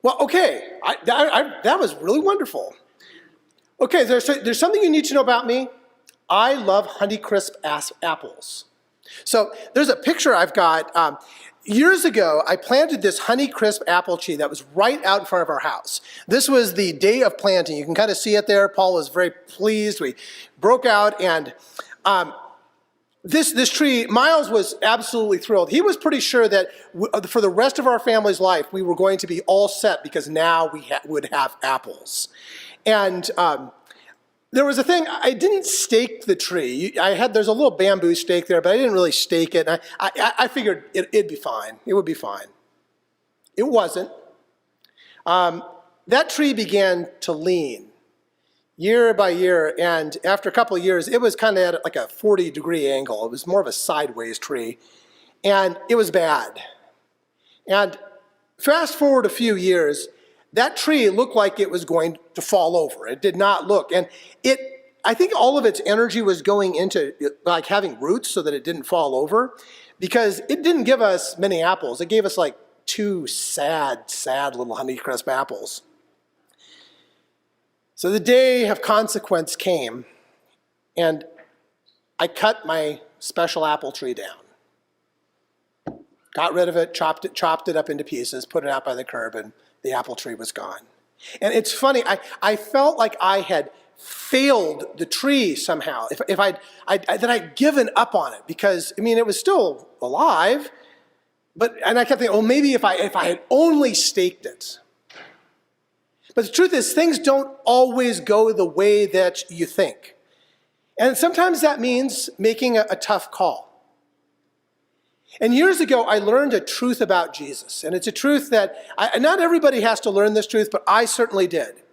Well, okay, that was really wonderful. Okay, there's something you need to know about me. I love Honeycrisp apples. So there's a picture I've got. Years ago, I planted this Honeycrisp apple tree that was right out in front of our house. This was the day of planting. You can kind of see it there. Paul was very pleased. We broke out, and this tree, Miles was absolutely thrilled. He was pretty sure that for the rest of our family's life, we were going to be all set because now we would have apples. And there was a thing, I didn't stake the tree. There's a little bamboo stake there, but I didn't really stake it. And I figured it'd be fine. It would be fine. It wasn't. That tree began to lean year by year, and after a couple of years, it was kind of at like a 40-degree angle. It was more of a sideways tree, and it was bad. And fast forward a few years, that tree looked like it was going to fall over. It did not look, and I think all of its energy was going into like having roots so that it didn't fall over, because it didn't give us many apples. It gave us like 2 sad little Honeycrisp apples. So the day of consequence came, and I cut my special apple tree down. Got rid of it, chopped it up into pieces, put it out by the curb, and the apple tree was gone. And it's funny, I felt like I had failed the tree somehow, that I'd given up on it, because, I mean, it was still alive, and I kept thinking, oh, maybe if I had only staked it. But the truth is, things don't always go the way that you think. And sometimes that means making a tough call. And years ago, I learned a truth about Jesus. And it's a truth that, not everybody has to learn this truth, but I certainly did.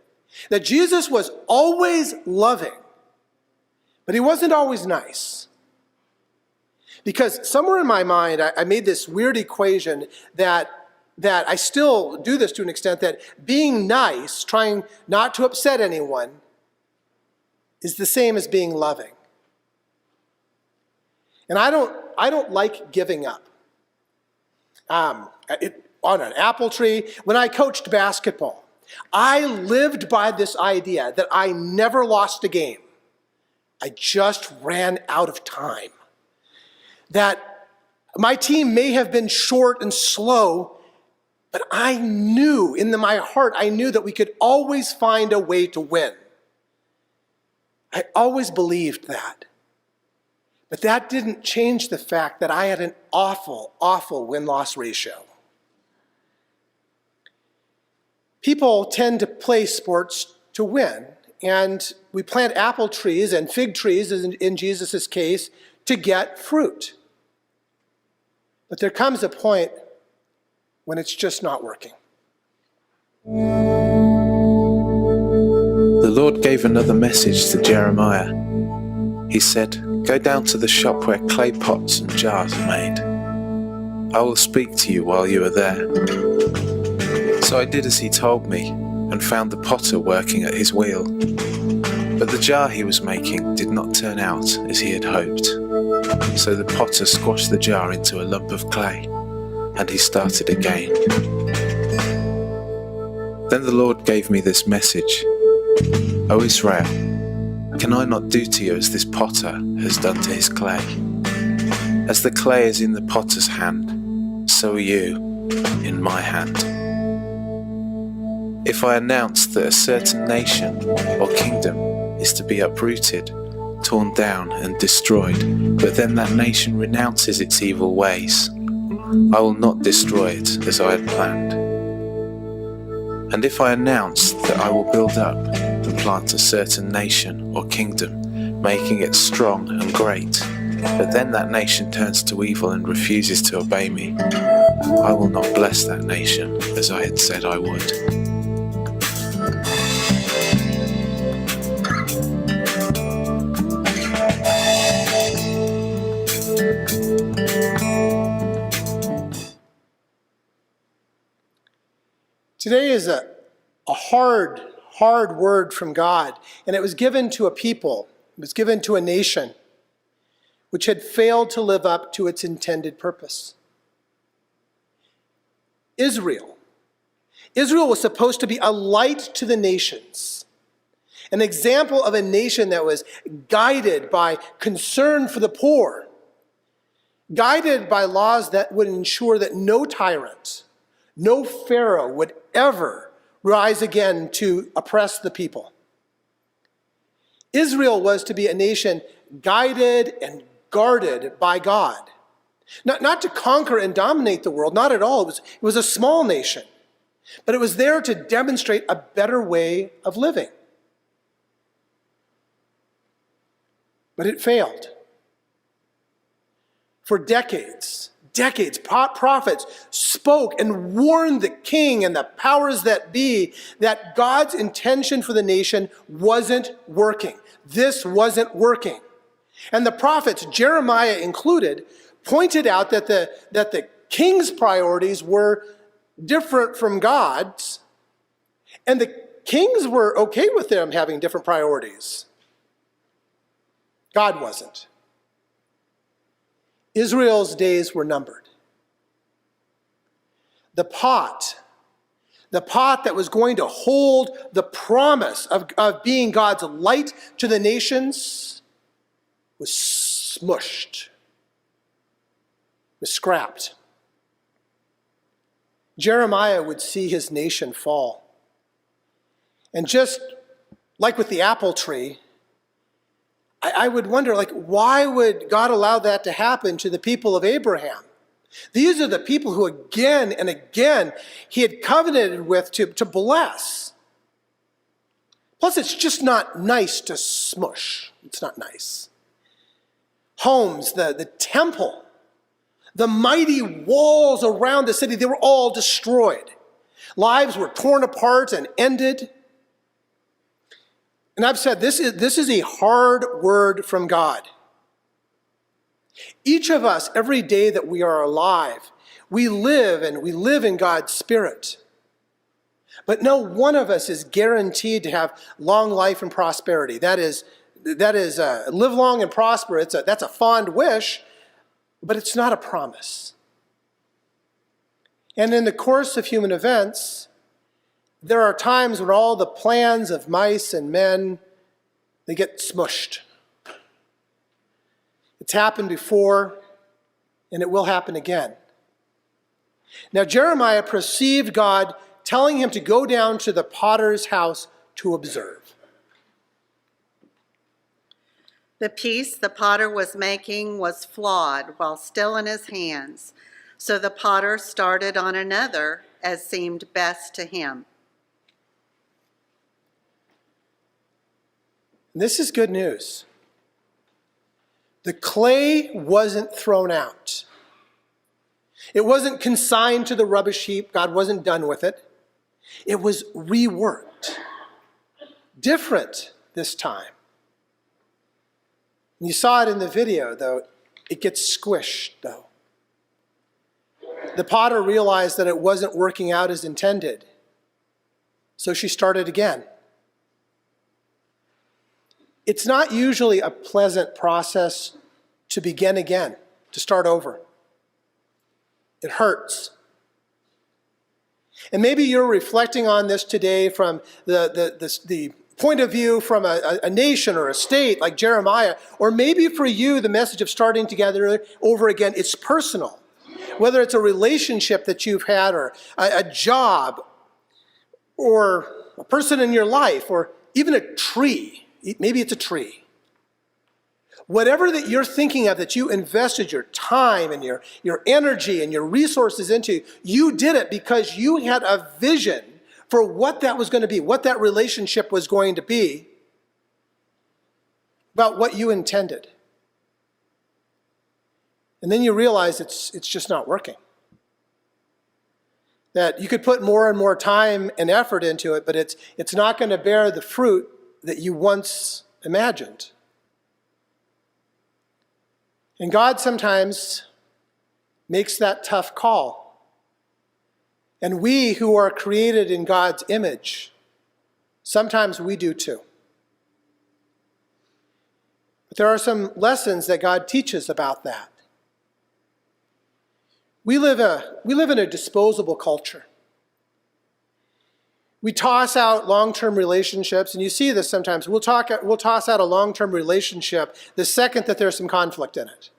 That Jesus was always loving, but he wasn't always nice. Because somewhere in my mind, I made this weird equation that I still do this to an extent, that being nice, trying not to upset anyone, is the same as being loving. And I don't like giving up. On an apple tree, when I coached basketball, I lived by this idea that I never lost a game. I just ran out of time. That my team may have been short and slow, but I knew, in my heart, I knew that we could always find a way to win. I always believed that. But that didn't change the fact that I had an awful, awful win-loss ratio. People tend to play sports to win, and we plant apple trees and fig trees, as in Jesus' case, to get fruit. But there comes a point when it's just not working. The Lord gave another message to Jeremiah. He said, "Go down to the shop where clay pots and jars are made. I will speak to you while you are there." So I did as he told me, and found the potter working at his wheel. But the jar he was making did not turn out as he had hoped. So the potter squashed the jar into a lump of clay, and he started again. Then the Lord gave me this message: "O Israel, can I not do to you as this potter has done to his clay? As the clay is in the potter's hand, so are you in my hand. If I announce that a certain nation or kingdom is to be uprooted, torn down and destroyed, but then that nation renounces its evil ways, I will not destroy it as I had planned. And if I announce that I will build up and plant a certain nation or kingdom, making it strong and great, but then that nation turns to evil and refuses to obey me, I will not bless that nation as I had said I would." Today is a hard word from God, and it was given to a people, it was given to a nation which had failed to live up to its intended purpose. Israel Israel was supposed to be a light to the nations, an example of a nation that was guided by concern for the poor, guided by laws that would ensure that no tyrant, no Pharaoh would ever rise again to oppress the people. Israel was to be a nation guided and guarded by God. Not to conquer and dominate the world, not at all. It was a small nation. But it was there to demonstrate a better way of living. But it failed. For decades, prophets spoke and warned the king and the powers that be that God's intention for the nation wasn't working. This wasn't working. And the prophets, Jeremiah included, pointed out that the king's priorities were different from God's, and the kings were okay with them having different priorities. God wasn't. Israel's days were numbered. The pot that was going to hold the promise of being God's light to the nations was smushed, was scrapped. Jeremiah would see his nation fall. And just like with the apple tree, I would wonder, why would God allow that to happen to the people of Abraham? These are the people who again and again he had covenanted with to bless. Plus, it's just not nice to smush. It's not nice. Homes, the temple, the mighty walls around the city, they were all destroyed. Lives were torn apart and ended. And I've said this is a hard word from God. Each of us, every day that we are alive, we live in God's Spirit. But no one of us is guaranteed to have long life and prosperity. That is live long and prosper. That's a fond wish, but it's not a promise. And in the course of human events, there are times when all the plans of mice and men, they get smushed. It's happened before, and it will happen again. Now, Jeremiah perceived God telling him to go down to the potter's house to observe. The piece the potter was making was flawed while still in his hands, so the potter started on another as seemed best to him. This is good news. The clay wasn't thrown out. It wasn't consigned to the rubbish heap. God wasn't done with it. It was reworked. Different this time. You saw it in the video, though. It gets squished, though. The potter realized that it wasn't working out as intended. So she started again. It's not usually a pleasant process to begin again, to start over. It hurts. And maybe you're reflecting on this today from the point of view from a nation or a state like Jeremiah, or maybe for you, the message of starting together over again, it's personal. Whether it's a relationship that you've had, or a job, or a person in your life, or even a tree. Maybe it's a tree. Whatever that you're thinking of, that you invested your time and your energy and your resources into, you did it because you had a vision for what that was going to be, what that relationship was going to be, about what you intended. And then you realize it's just not working. That you could put more and more time and effort into it, but it's not going to bear the fruit that you once imagined. And God sometimes makes that tough call. And we who are created in God's image, sometimes we do too. But there are some lessons that God teaches about that. We live in a disposable culture. We toss out long-term relationships, and you see this sometimes. We'll toss out a long-term relationship the second that there's some conflict in it.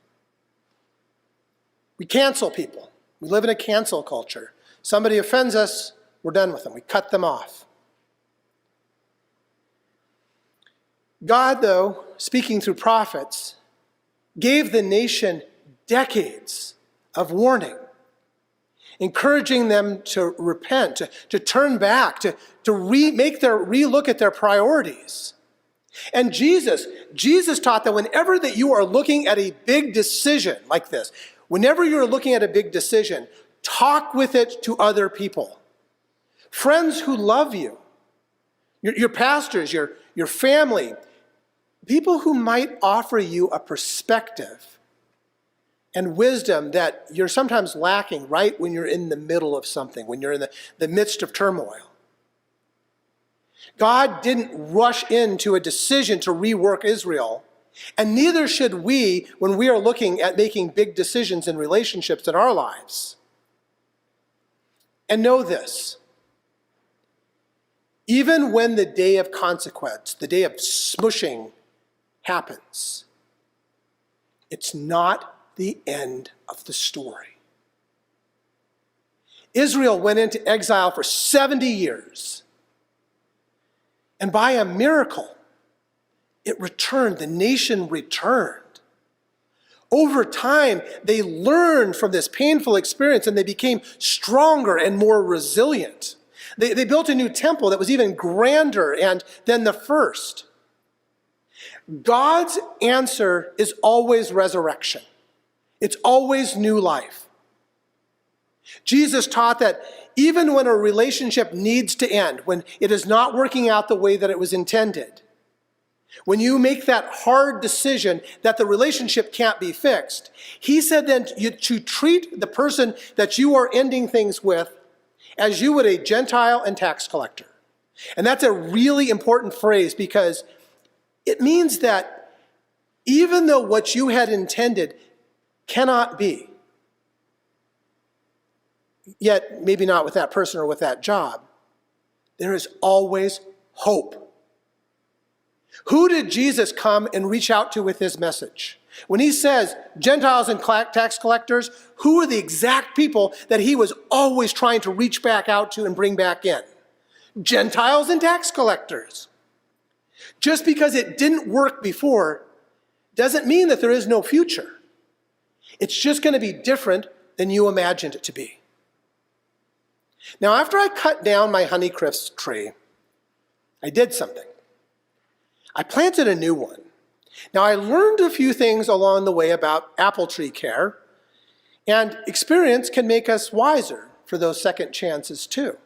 We cancel people. We live in a cancel culture. Somebody offends us, we're done with them. We cut them off. God, though, speaking through prophets, gave the nation decades of warning, encouraging them to repent, to turn back, to relook at their priorities. And Jesus taught that whenever that you are looking at a big decision like this, whenever you're looking at a big decision, talk with it to other people. Friends who love you, your pastors, your family, people who might offer you a perspective and wisdom that you're sometimes lacking right when you're in the middle of something, when you're in the midst of turmoil. God didn't rush into a decision to rework Israel, and neither should we when we are looking at making big decisions in relationships in our lives. And know this, even when the day of consequence, the day of smushing happens, it's not the end of the story. Israel went into exile for 70 years. And by a miracle, it returned. The nation returned. Over time, they learned from this painful experience and they became stronger and more resilient. They built a new temple that was even grander than the first. God's answer is always resurrection. It's always new life. Jesus taught that even when a relationship needs to end, when it is not working out the way that it was intended, when you make that hard decision that the relationship can't be fixed, he said then to treat the person that you are ending things with as you would a Gentile and tax collector. And that's a really important phrase because it means that even though what you had intended cannot be, yet maybe not with that person or with that job, there is always hope. Who did Jesus come and reach out to with his message? When he says Gentiles and tax collectors, who are the exact people that he was always trying to reach back out to and bring back in? Gentiles and tax collectors. Just because it didn't work before doesn't mean that there is no future. It's just going to be different than you imagined it to be. Now, after I cut down my honeycrisp tree, I did something. I planted a new one. Now, I learned a few things along the way about apple tree care, and experience can make us wiser for those second chances too.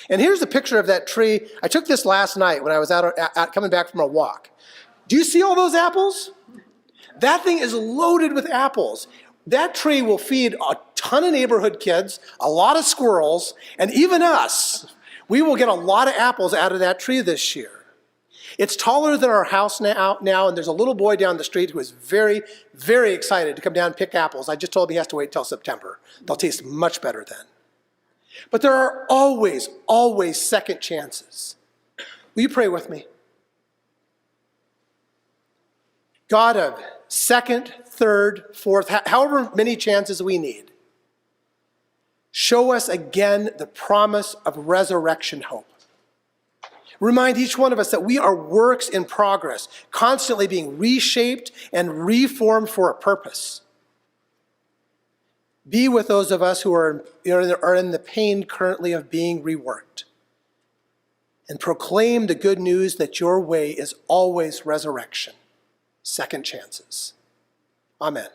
And here's a picture of that tree. I took this last night when I was out coming back from a walk. Do you see all those apples? That thing is loaded with apples. That tree will feed a ton of neighborhood kids, a lot of squirrels, and even us. We will get a lot of apples out of that tree this year. It's taller than our house now, and there's a little boy down the street who is very, very excited to come down and pick apples. I just told him he has to wait till September. They'll taste much better then. But there are always, always second chances. Will you pray with me? God of second, third, fourth, however many chances we need, show us again the promise of resurrection hope. Remind each one of us that we are works in progress, constantly being reshaped and reformed for a purpose. Be with those of us who are in the pain currently of being reworked. And proclaim the good news that your way is always resurrection, second chances. Amen.